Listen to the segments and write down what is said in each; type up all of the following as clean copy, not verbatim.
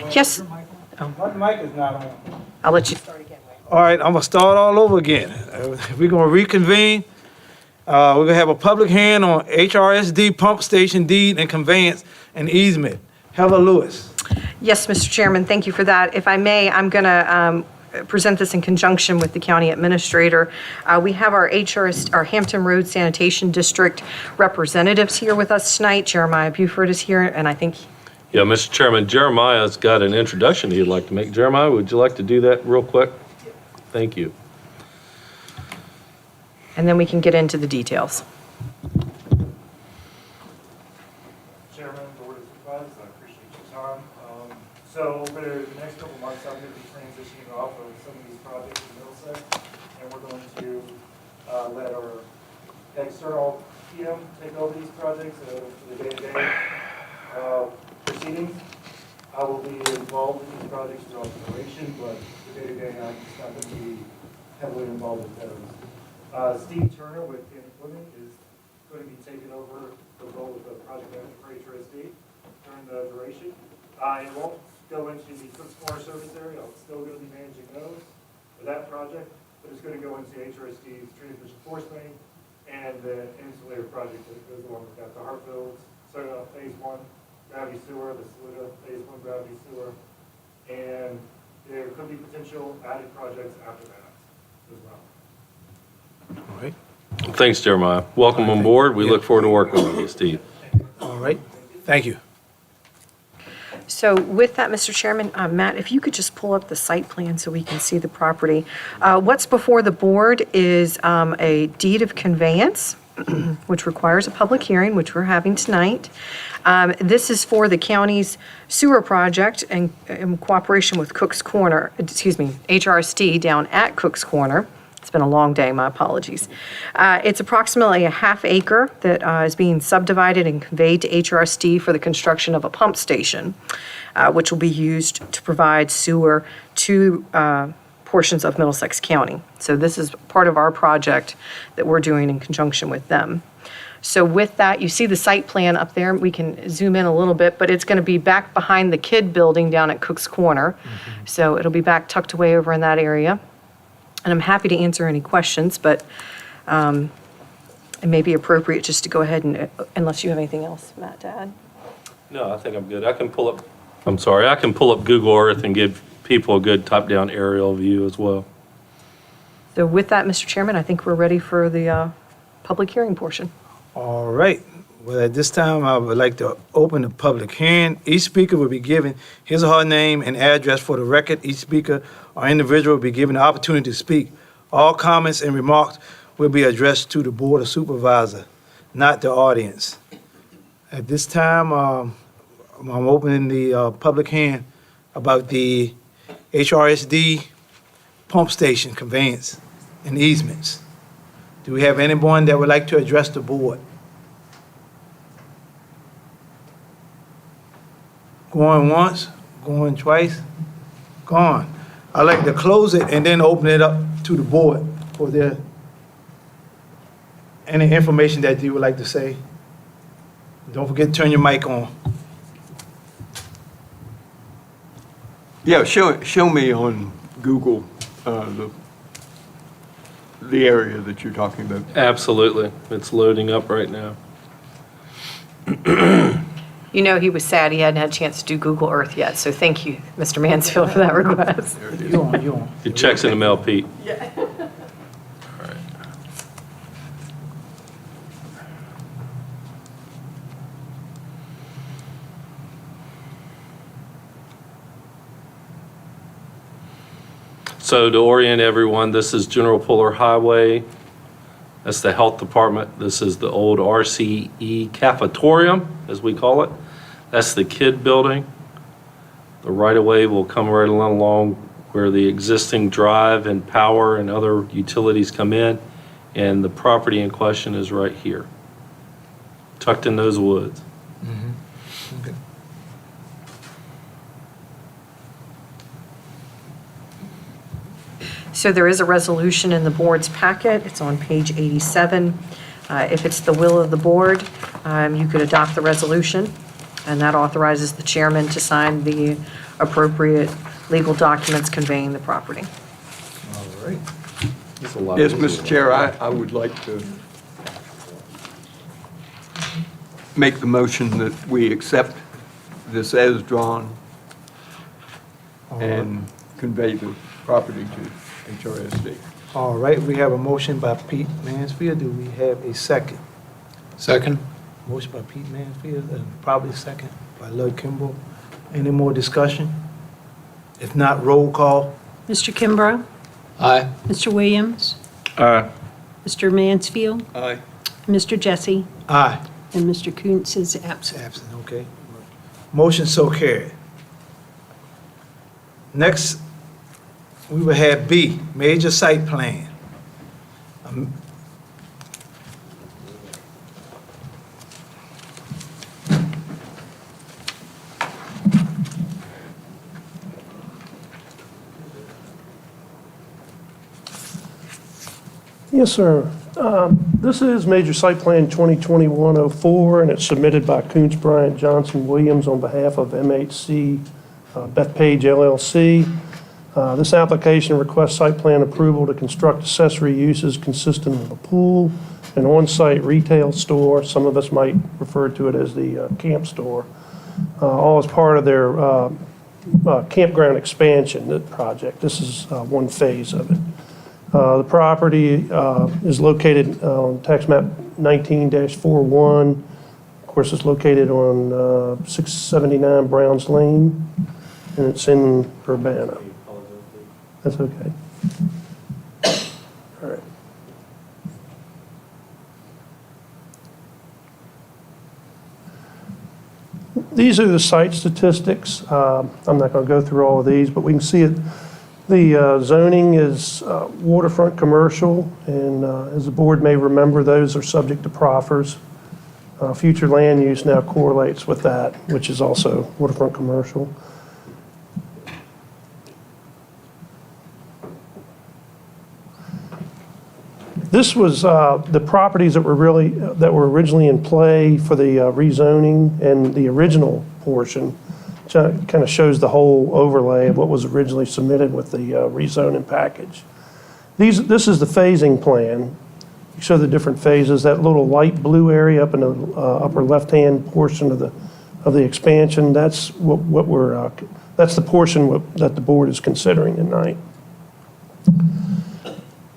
Yes, My mic is not on. I'll let you start again. All right, I'm gonna start all over again. We're gonna reconvene. We're gonna have a public hearing on HRSD pump station deed and conveyance and easement. Heather Lewis. Yes, Mr. Chairman, thank you for that. If I may, I'm going to present this in conjunction with the county administrator. We have our our Hampton Road Sanitation District representatives here with us tonight. Jeremiah Buford is here, and I think Yeah, Mr. Chairman, Jeremiah's got an introduction he'd like to make. Jeremiah, would you like to do that real quick? Thank you. and then we can get into the details. Chairman, Board of Supervisors, I appreciate your time. So over the next couple of months, I'm going to be transitioning off of some of these projects in Middlesex, and we're going to let our external PM take over these projects for the day-to-day proceedings. I will be involved in these projects throughout the duration, but the day-to-day, I'm just not going to be heavily involved with those. Steve Turner with Camp Equipment is going to be taking over the role of the project manager for HRSD during the duration. I won't go into the Cook's Corner service area. I'm still going to be managing those for that project, but it's going to go into HRSD's transmission force main and the insulator project that goes along with that. The Hartfields, phase 1 gravity sewer, the Saluda phase 1 gravity sewer, and there could be potential added projects after that as well. All right. Thanks, Jeremiah. Welcome on board. We look forward to working with you, Steve. All right. Thank you. So with that, Mr. Chairman, Matt, if you could just pull up the site plan so we can see the property. What's before the board is a deed of conveyance, which requires a public hearing, which we're having tonight. This is for the county's sewer project in cooperation with Cook's Corner, HRSD down at Cook's Corner. It's been a long day, my apologies. It's approximately a half acre that is being subdivided and conveyed to HRSD for the construction of a pump station, which will be used to provide sewer to portions of Middlesex County. So this is part of our project that we're doing in conjunction with them. So with that, you see the site plan up there. We can zoom in a little bit, but it's going to be back behind the KID building down at Cook's Corner. So it'll be back tucked away over in that area. And I'm happy to answer any questions, but it may be appropriate just to go ahead and, unless you have anything else, Matt, to add. No, I think I'm good. I can pull up Google Earth and give people a good top-down aerial view as well. So with that, Mr. Chairman, I think we're ready for the public hearing portion. All right. Well, at this time, I would like to open the public hearing. Each speaker will be given his or her name and address for the record. Each speaker or individual will be given the opportunity to speak. All comments and remarks will be addressed to the Board of Supervisors, not the audience. At this time, I'm opening the public hearing about the HRSD pump station conveyance and easements. Do we have anyone that would like to address the board? Going once, going twice, gone. I'd like to close it and then open it up to the board for their, any information that you would like to say. Don't forget to turn your mic on. Yeah, show me on Google the area that you're talking about. Absolutely. It's loading up right now. You know, he was sad he hadn't had a chance to do Google Earth yet, so thank you, Mr. Mansfield, for that request. You on. Your check's in the mail, Pete. Yeah. All right. So to orient everyone, this is General Puller Highway. That's the health department. This is the old RCE cafetorium, as we call it. That's the KID building. The right-of-way will come right along where the existing drive and power and other utilities come in. And the property in question is right here, tucked in those woods. Okay. So there is a resolution in the board's packet. It's on page 87. If it's the will of the board, you could adopt the resolution, and that authorizes the chairman to sign the appropriate legal documents conveying the property. All right. It's a lot Yes, easier. Mr. Chair, I would like to make the motion that we accept this as drawn and convey the property to HRSD. All right, we have a motion by Pete Mansfield. Do we have a second? Second. Motion by Pete Mansfield and probably second by Lloyd Kimball. Any more discussion? If not, roll call. Mr. Kimbrough, Aye. Mr. Williams, Aye. Mr. Mansfield, Aye. Mr. Jesse, Aye. and Mr. Kuntz is absent. Absent, okay. Motion so carried. Next, we will have B, major site plan. Yes, sir. This is Major Site Plan 2021-04, and it's submitted by Kuntz, Bryant, Johnson, Williams on behalf of MHC Bethpage LLC. This application requests site plan approval to construct accessory uses consisting of a pool, an on-site retail store, some of us might refer to it as the camp store, all as part of their campground expansion project. This is one phase of it. The property is located on tax map 19-41. Of course, it's located on 679 Browns Lane, and it's in Urbana. That's okay. All right. These are the site statistics. I'm not going to go through all of these, but we can see it. The zoning is waterfront commercial, and as the board may remember, those are subject to proffers. Future land use now correlates with that, which is also waterfront commercial. This was the properties that were originally in play for the rezoning, and the original portion kind of shows the whole overlay of what was originally submitted with the rezoning package. This is the phasing plan. You show the different phases. That little light blue area up in the upper left-hand portion of the expansion, that's that's the portion that the board is considering tonight.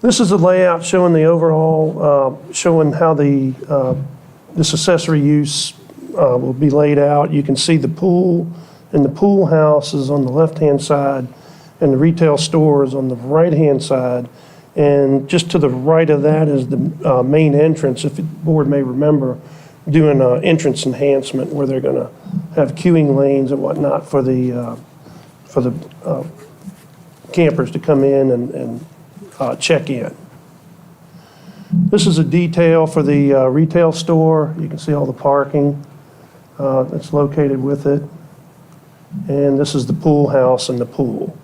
This is a layout showing the overall, showing how this accessory use will be laid out. You can see the pool, and the pool house is on the left-hand side, and the retail store is on the right-hand side. And just to the right of that is the main entrance, if the board may remember, doing an entrance enhancement where they're going to have queuing lanes and whatnot for the campers to come in and check in. This is a detail for the retail store. You can see all the parking that's located with it. And this is the pool house and the pool.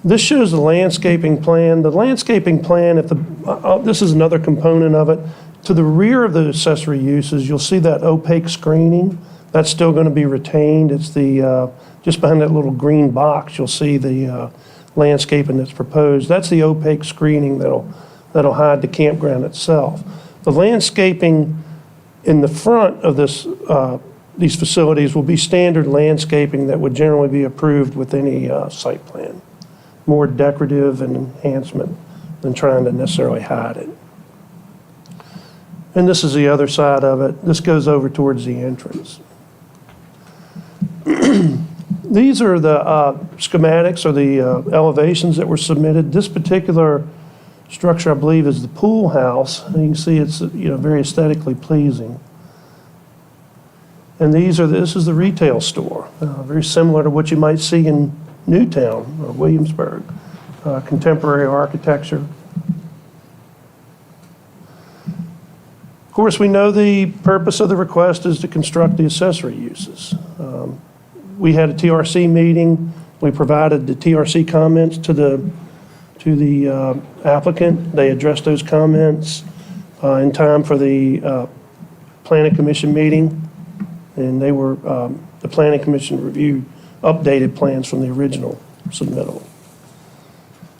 This shows the landscaping plan. The landscaping plan, this is another component of it. To the rear of the accessory uses, you'll see that opaque screening. That's still going to be retained. It's just behind that little green box, you'll see the landscaping that's proposed. That's the opaque screening that'll hide the campground itself. The landscaping in the front of these facilities will be standard landscaping that would generally be approved with any site plan. More decorative and enhancement than trying to necessarily hide it. And this is the other side of it. This goes over towards the entrance. These are the schematics or the elevations that were submitted. This particular structure, I believe, is the pool house. And you can see it's very aesthetically pleasing. And this is the retail store, very similar to what you might see in Newtown or Williamsburg, contemporary architecture. Of course, we know the purpose of the request is to construct the accessory uses. We had a TRC meeting. We provided the TRC comments to the applicant. They addressed those comments in time for the Planning Commission meeting. and they were, the Planning Commission reviewed updated plans from the original submittal.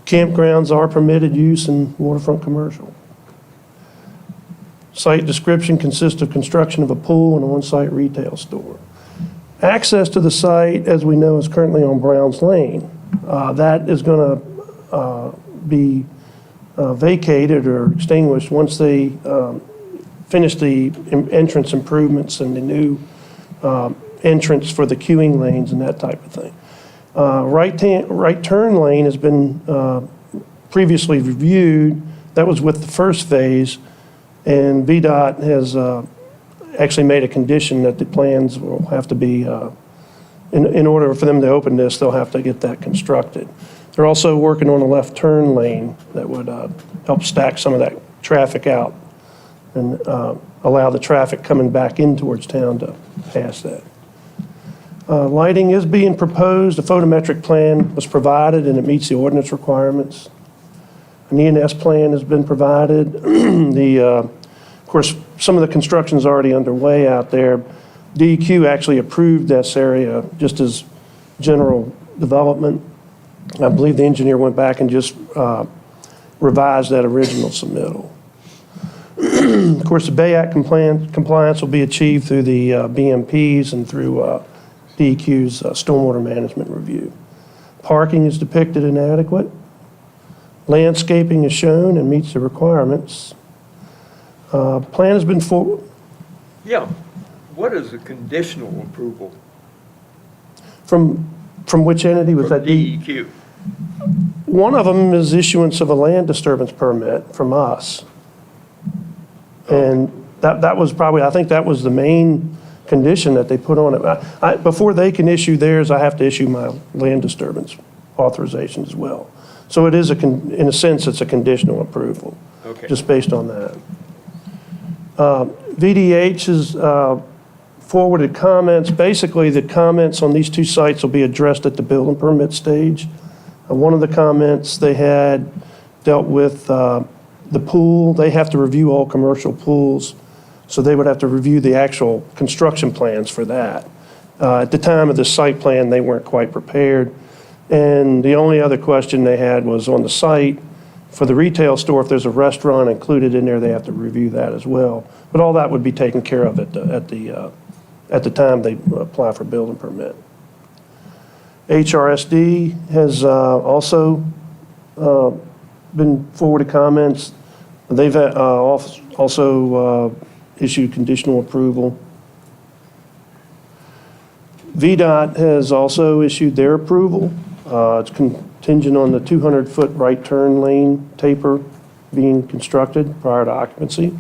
Campgrounds are permitted use in waterfront commercial. Site description consists of construction of a pool and on-site retail store. Access to the site, as we know, is currently on Browns Lane. That is going to be vacated or extinguished once they finish the entrance improvements and the new entrance for the queuing lanes and that type of thing. Right turn lane has been previously reviewed. That was with the first phase, and VDOT has actually made a condition that the plans will have to be, in order for them to open this, they'll have to get that constructed. They're also working on a left turn lane that would help stack some of that traffic out and allow the traffic coming back in towards town to pass that. Lighting is being proposed. A photometric plan was provided, and it meets the ordinance requirements. An E&S plan has been provided. Of course, some of the construction is already underway out there. DEQ actually approved this area just as general development. I believe the engineer went back and just revised that original submittal. Of course, the Bay Act compliance will be achieved through the BMPs and through DEQ's stormwater management review. Parking is depicted inadequate. Landscaping is shown and meets the requirements. Plan has been Yeah. What is a conditional approval from which entity was from that? DEQ? One of them is issuance of a land disturbance permit from us. And that was probably, I think that was the main condition that they put on it. Before they can issue theirs, I have to issue my land disturbance authorization as well. So it is, in a sense, it's a conditional approval. Okay. Just based on that. VDH has forwarded comments. Basically, the comments on these two sites will be addressed at the building permit stage. One of the comments they had dealt with the pool. They have to review all commercial pools, so they would have to review the actual construction plans for that. At the time of the site plan, they weren't quite prepared. And the only other question they had was on the site, for the retail store, if there's a restaurant included in there, they have to review that as well. But all that would be taken care of at the time they apply for building permit. HRSD has also been forwarded comments. They've also issued conditional approval. VDOT has also issued their approval. It's contingent on the 200-foot right turn lane taper being constructed prior to occupancy.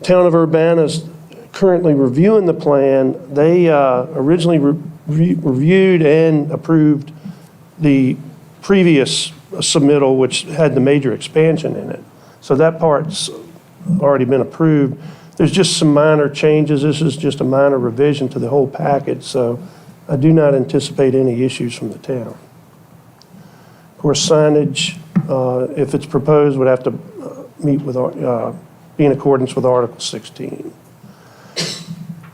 Town of Urbana is currently reviewing the plan. They originally reviewed and approved the previous submittal, which had the major expansion in it. So that part's already been approved. There's just some minor changes. This is just a minor revision to the whole package, so I do not anticipate any issues from the town. Of course, signage, if it's proposed, would have to meet with, be in accordance with Article 16.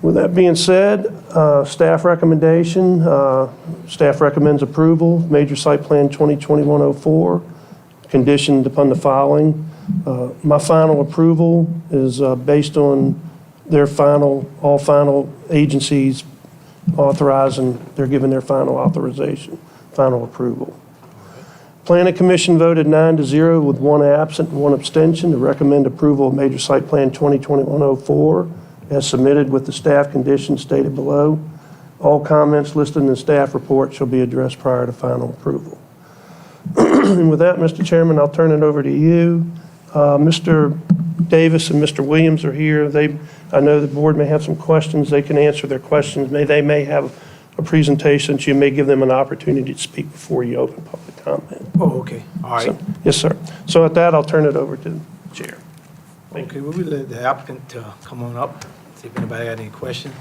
With that being said, staff recommendation, staff recommends approval, major site plan 2021-04, conditioned upon the following. My final approval is based on their all final agencies authorizing, they're giving their final authorization, final approval. Planning Commission voted 9-0 with 1 absent and 1 abstention to recommend approval of major site plan 2021-04 as submitted with the staff conditions stated below. All comments listed in the staff report shall be addressed prior to final approval. And with that, Mr. Chairman, I'll turn it over to you. Mr. Davis and Mr. Williams are here. I know the board may have some questions. They can answer their questions. They may have a presentation, so you may give them an opportunity to speak before you open public comment. Oh, okay, all right. Yes, sir. So at that, I'll turn it over to the chair. Okay, well, we let the applicant come on up, see if anybody got any questions.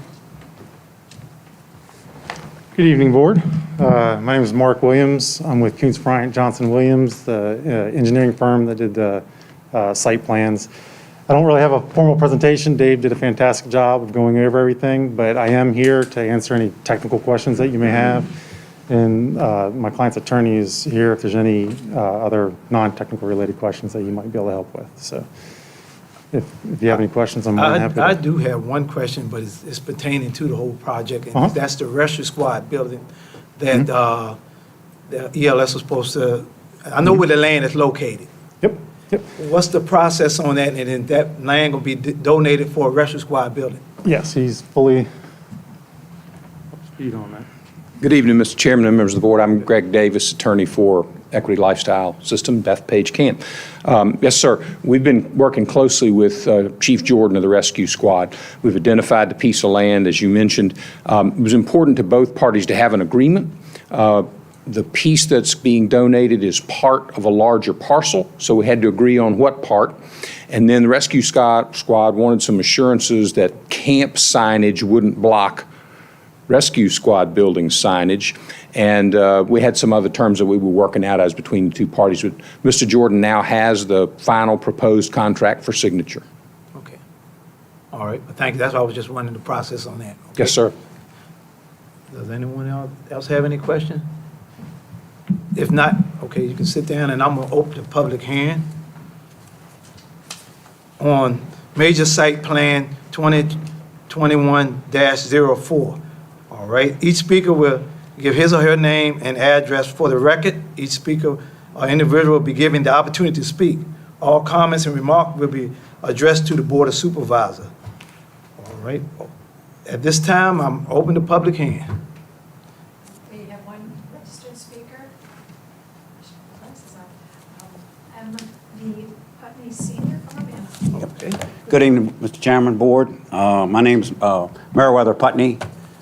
Good evening, Board. My name is Mark Williams. I'm with Kuntz Bryant Johnson Williams, the engineering firm that did the site plans. I don't really have a formal presentation. Dave did a fantastic job of going over everything, but I am here to answer any technical questions that you may have. And my client's attorney is here if there's any other non-technical related questions that you might be able to help with. So if you have any questions, I'm more than happy to. I do have one question, but it's pertaining to the whole project, Uh-huh. and that's the rescue squad building that the ELS was supposed to, I know where the land is located. Yep, yep. What's the process on that, and then that land gonna be donated for a rescue squad building? Yes, he's fully up to speed on that. Good evening, Mr. Chairman and members of the board. I'm Greg Davis, attorney for Equity Lifestyle System, Bethpage Camp. Yes, sir. We've been working closely with Chief Jordan of the Rescue Squad. We've identified the piece of land, as you mentioned. It was important to both parties to have an agreement. The piece that's being donated is part of a larger parcel, so we had to agree on what part. And then the Rescue Squad wanted some assurances that camp signage wouldn't block Rescue Squad building signage, and we had some other terms that we were working out as between the two parties. But Mr. Jordan now has the final proposed contract for signature. Okay. All right, but thank you. That's why I was just running the process on that. Yes, sir. Does anyone else have any questions? If not, okay, you can sit down, and I'm gonna open the public hearing on major site plan 2021-04. All right, each speaker will give his or her name and address for the record. Each speaker or individual will be given the opportunity to speak. All comments and remarks will be addressed to the Board of Supervisors. All right, at this time, I'm open to public hearing. We have one registered speaker. The Putney Senior from Urbana. Okay. Good evening, Mr. Chairman, Board. My name's Meriwether Putney.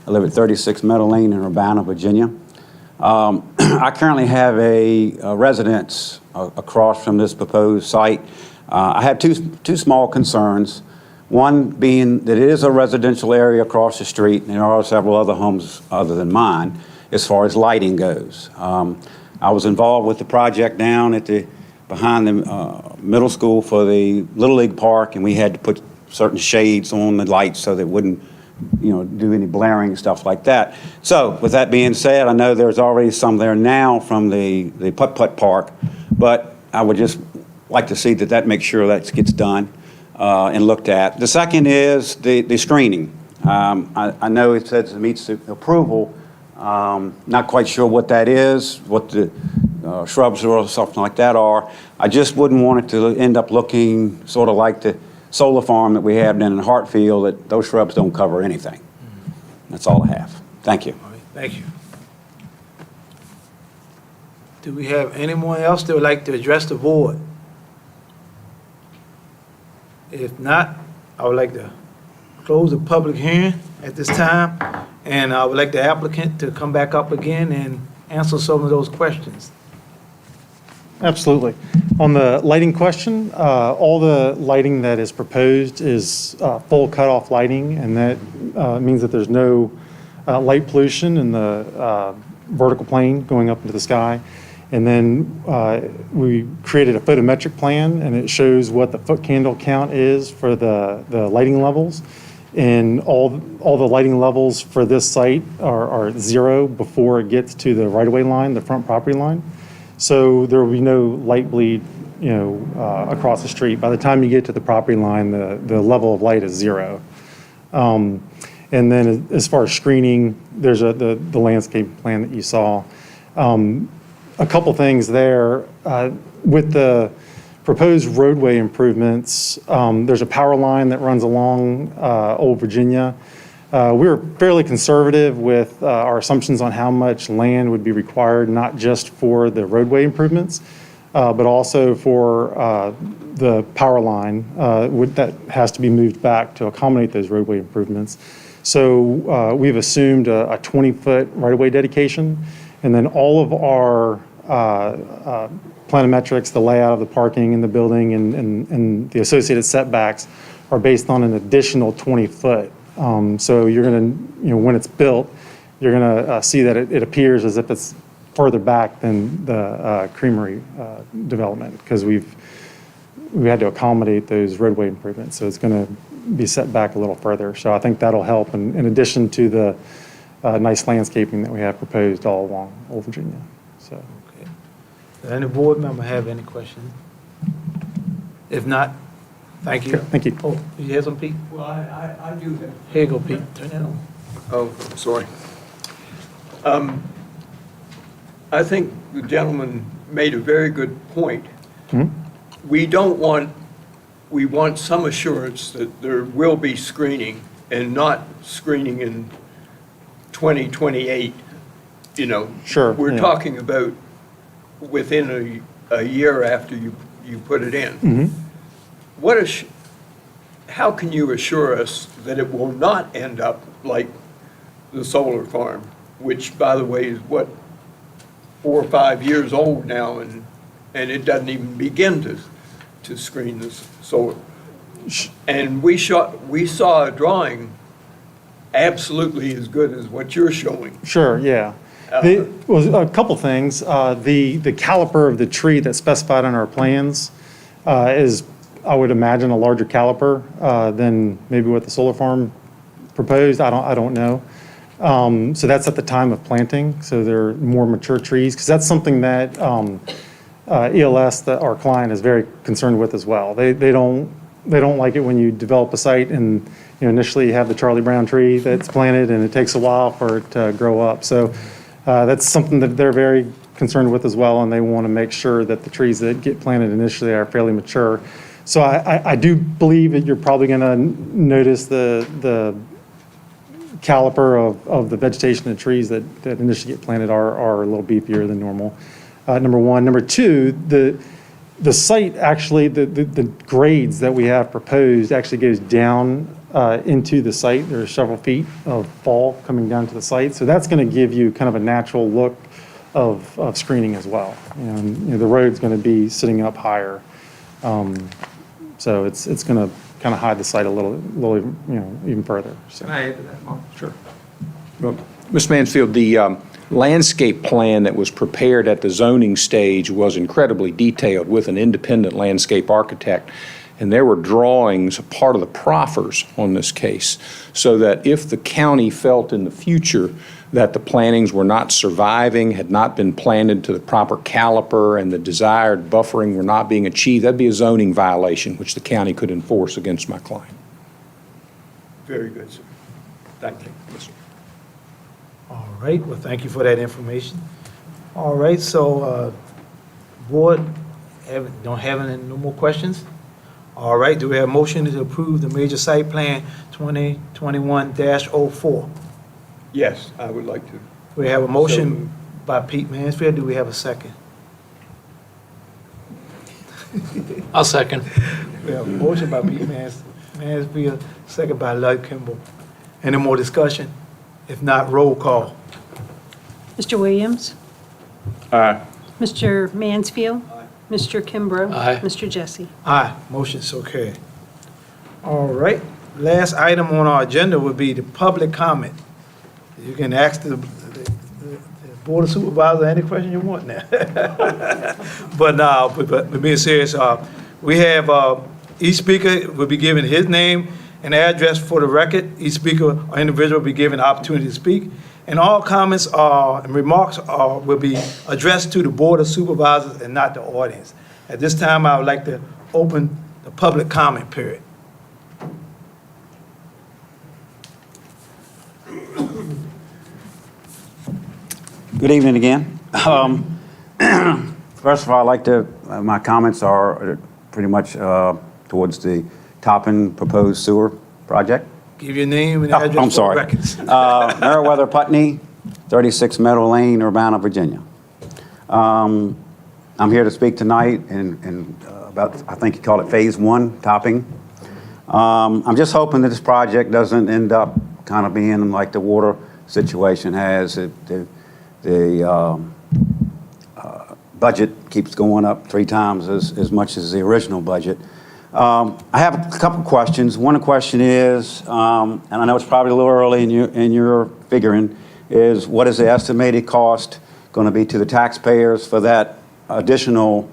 I live at 36 Meadow Lane in Urbana, Virginia. I currently have a residence across from this proposed site. I have two small concerns. One being that it is a residential area across the street, and there are several other homes other than mine as far as lighting goes. I was involved with the project down at behind the middle school for the Little League Park, and we had to put certain shades on the lights so that it wouldn't do any blaring and stuff like that. So with that being said, I know there's already some there now from the Putt-Putt Park, but I would just like to see that makes sure that gets done and looked at. The second is the screening. I know it says it meets the approval. Not quite sure what that is, what the shrubs or something like that are. I just wouldn't want it to end up looking sort of like the solar farm that we have down in Hartfield, that those shrubs don't cover anything. That's all I have. Thank you. All right, thank you. Do we have anyone else that would like to address the board? If not, I would like to close the public hearing at this time, and I would like the applicant to come back up again and answer some of those questions. Absolutely. On the lighting question, all the lighting that is proposed is full cutoff lighting, and that means that there's no light pollution in the vertical plane going up into the sky. And then we created a photometric plan, and it shows what the foot candle count is for the lighting levels. And all the lighting levels for this site are 0 before it gets to the right-of-way line, the front property line. So there will be no light bleed, across the street. By the time you get to the property line, the level of light is 0. And then as far as screening, there's the landscape plan that you saw. A couple things there. With the proposed roadway improvements, there's a power line that runs along Old Virginia. We were fairly conservative with our assumptions on how much land would be required, not just for the roadway improvements, but also for the power line that has to be moved back to accommodate those roadway improvements. So we've assumed a 20-foot right-of-way dedication, and then all of our planimetrics, the layout of the parking in the building and the associated setbacks are based on an additional 20-foot. So you're going to, when it's built, you're going to see that it appears as if it's further back than the creamery development, because we've we had to accommodate those roadway improvements, so it's going to be set back a little further. So I think that'll help, in addition to the nice landscaping that we have proposed all along Old Virginia, so. Okay. Does any board member have any questions? If not, thank you. Sure, thank you. Oh, you have some, Pete? Well, I do have. Here you go, Pete. Turn that on. Oh, sorry. I think the gentleman made a very good point. We want some assurance that there will be screening and not screening in 2028, you know. Sure, We're yeah. talking about within a year after you put it in. How can you assure us that it will not end up like the solar farm, which, by the way, is 4 or 5 years old now, and it doesn't even begin to screen the solar. And we saw a drawing absolutely as good as what you're showing. Sure, yeah. Well, a couple things. The caliper of the tree that's specified on our plans is, I would imagine, a larger caliper than maybe what the solar farm proposed. I don't know. So that's at the time of planting, so they're more mature trees, because that's something that ELS, that our client, is very concerned with as well. They don't like it when you develop a site and initially you have the Charlie Brown tree that's planted and it takes a while for it to grow up. So that's something that they're very concerned with as well, and they want to make sure that the trees that get planted initially are fairly mature. So I do believe that you're probably going to notice the caliper of the vegetation and trees that initially get planted are a little beefier than normal. Number one. Number two, the site actually, the grades that we have proposed actually goes down into the site. There are several feet of fall coming down to the site. So that's going to give you kind of a natural look of screening as well. And the road's going to be sitting up higher. So it's going to kind of hide the site a little even further. So. Can I add to that, Mark? Sure. Well, Mr. Mansfield, the landscape plan that was prepared at the zoning stage was incredibly detailed with an independent landscape architect. And there were drawings, part of the proffers on this case, so that if the county felt in the future that the plantings were not surviving, had not been planted to the proper caliper, and the desired buffering were not being achieved, that'd be a zoning violation, which the county could enforce against my client. Very good, sir. Thank you. All right, well, thank you for that information. All right, so, board, don't have any, no more questions? All right, do we have a motion to approve the major site plan 2021-04? Yes, I would like to. We have a motion by Pete Mansfield, do we have a second? I'll second. We have a motion by Pete Mansfield, second by Lloyd Kimball. Any more discussion? If not, roll call. Mr. Williams? Aye. Mr. Mansfield? Mr. Kimbrough? Aye. Mr. Jesse? Aye, motion so carried. All right, last item on our agenda would be the public comment. You can ask the Board of Supervisors any question you want now. But being serious, we have, each speaker will be given his name and address for the record. Each speaker or individual will be given the opportunity to speak. And all comments and remarks will be addressed to the Board of Supervisors and not the audience. At this time, I would like to open the public comment period. Good evening again. First of all, I'd like to, my comments are pretty much towards the Toppin proposed sewer project. Give your name and Oh, address I'm for the sorry. records. Meriwether Putney, 36 Meadow Lane, Urbana, Virginia. I'm here to speak tonight about, I think you call it Phase 1 topping. I'm just hoping that this project doesn't end up kind of being like the water situation has. The budget keeps going up 3 times as much as the original budget. I have a couple questions. One question is, and I know it's probably a little early in your figuring, is what is the estimated cost going to be to the taxpayers for that additional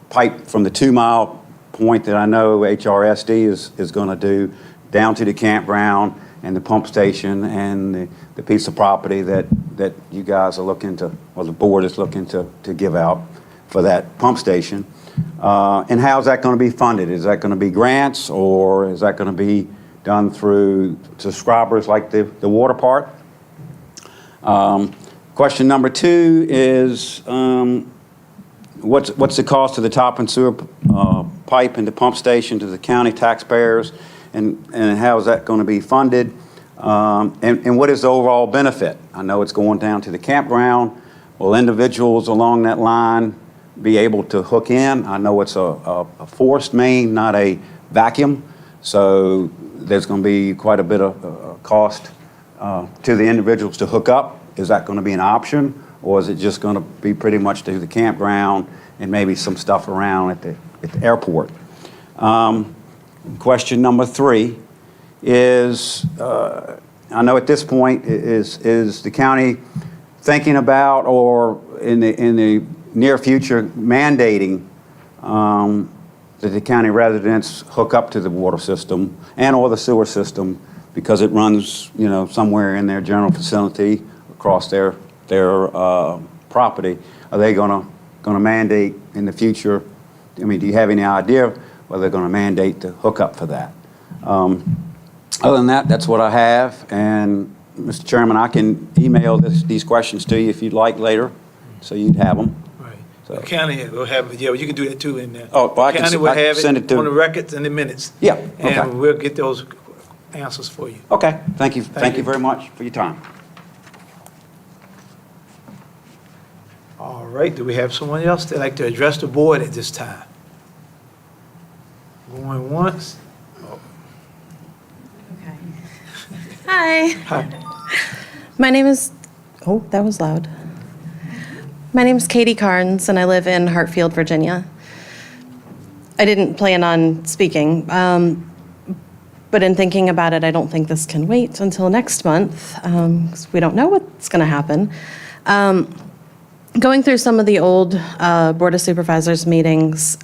pipe from the 2-mile point that I know HRSD is going to do down to the campground and the pump station and the piece of property that you guys are looking to, or the board is looking to give out for that pump station. And how's that going to be funded? Is that going to be grants, or is that going to be done through subscribers like the water part? Question number 2 is, what's the cost of the top and sewer pipe and the pump station to the county taxpayers, and how is that going to be funded? And what is the overall benefit? I know it's going down to the campground. Will individuals along that line be able to hook in? I know it's a forced main, not a vacuum, so there's going to be quite a bit of cost to the individuals to hook up. Is that going to be an option, or is it just going to be pretty much to the campground and maybe some stuff around at the airport? Question number 3 is, I know at this point, is the county thinking about, or in the near future, mandating that the county residents hook up to the water system and or the sewer system, because it runs, somewhere in their general facility across their property? Are they going to mandate in the future? I mean, do you have any idea whether they're going to mandate to hook up for that? Other than that, that's what I have. And Mr. Chairman, I can email these questions to you if you'd like later, so you'd have them. Right. So- The county will have, yeah, you can do that too in there. Oh, well, I The can county will have send it to- on the records and the minutes. Yeah, okay. And we'll get those answers for you. Okay, thank you. Thank Thank you you. very much for your time. All right, do we have someone else that'd like to address the board at this time? Going once? Hi. Hi. My name is, oh, that was loud. My name is Katie Carnes, and I live in Hartfield, Virginia. I didn't plan on speaking, but in thinking about it, I don't think this can wait until next month, because we don't know what's going to happen. Going through some of the old Board of Supervisors meetings,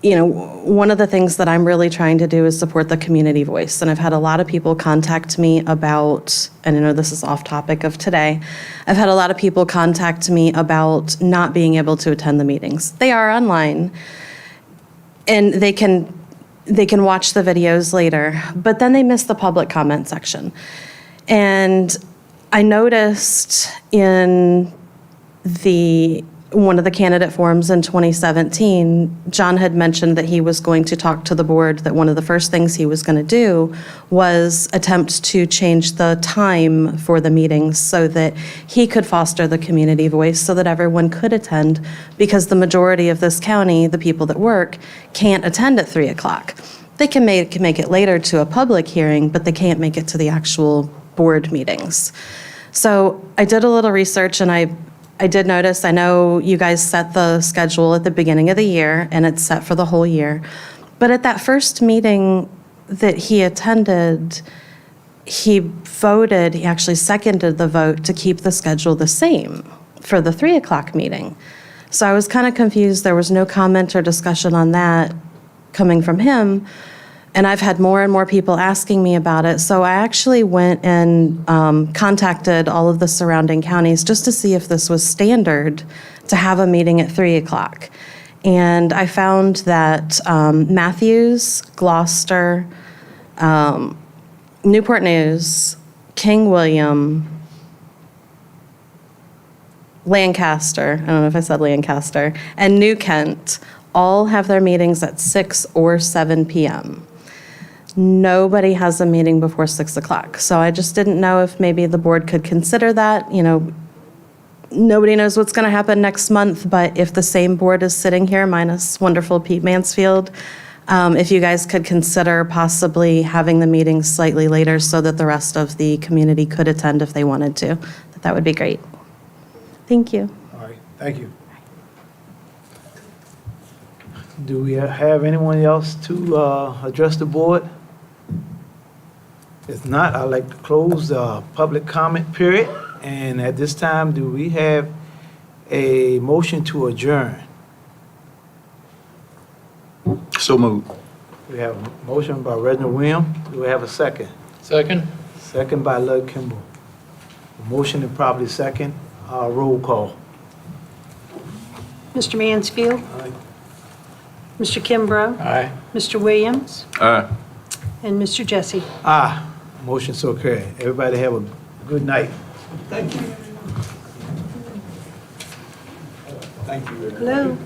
one of the things that I'm really trying to do is support the community voice. And I've had a lot of people contact me about, and I know this is off topic of today, I've had a lot of people contact me about not being able to attend the meetings. They are online, and they can watch the videos later, but then they miss the public comment section. And I noticed in one of the candidate forums in 2017, John had mentioned that he was going to talk to the board, that one of the first things he was going to do was attempt to change the time for the meetings so that he could foster the community voice so that everyone could attend, because the majority of this county, the people that work, can't attend at 3 o'clock. They can make it later to a public hearing, but they can't make it to the actual board meetings. So I did a little research, and I did notice, I know you guys set the schedule at the beginning of the year, and it's set for the whole year. But at that first meeting that he attended, he actually seconded the vote to keep the schedule the same for the 3 o'clock meeting. So I was kind of confused. There was no comment or discussion on that coming from him. And I've had more and more people asking me about it. So I actually went and contacted all of the surrounding counties just to see if this was standard to have a meeting at 3 o'clock. And I found that Matthews, Gloucester, Newport News, King William, Lancaster, I don't know if I said Lancaster, and New Kent all have their meetings at 6 or 7 p.m. Nobody has a meeting before 6 o'clock. So I just didn't know if maybe the board could consider that. Nobody knows what's going to happen next month, but if the same board is sitting here, minus wonderful Pete Mansfield, if you guys could consider possibly having the meeting slightly later so that the rest of the community could attend if they wanted to, that would be great. Thank you. All right, thank you. Do we have anyone else to address the board? If not, I'd like to close the public comment period. And at this time, do we have a motion to adjourn? So moved. We have a motion by Reginald Williams. Do we have a second? Second? Second by Lud Kimball. Motion and properly second. Roll call. Mr. Mansfield? Aye. Mr. Kimbrough? Aye. Mr. Williams? Aye. And Mr. Jesse? Aye. Motion so carried. Everybody have a good night. Thank you. Thank you. Hello?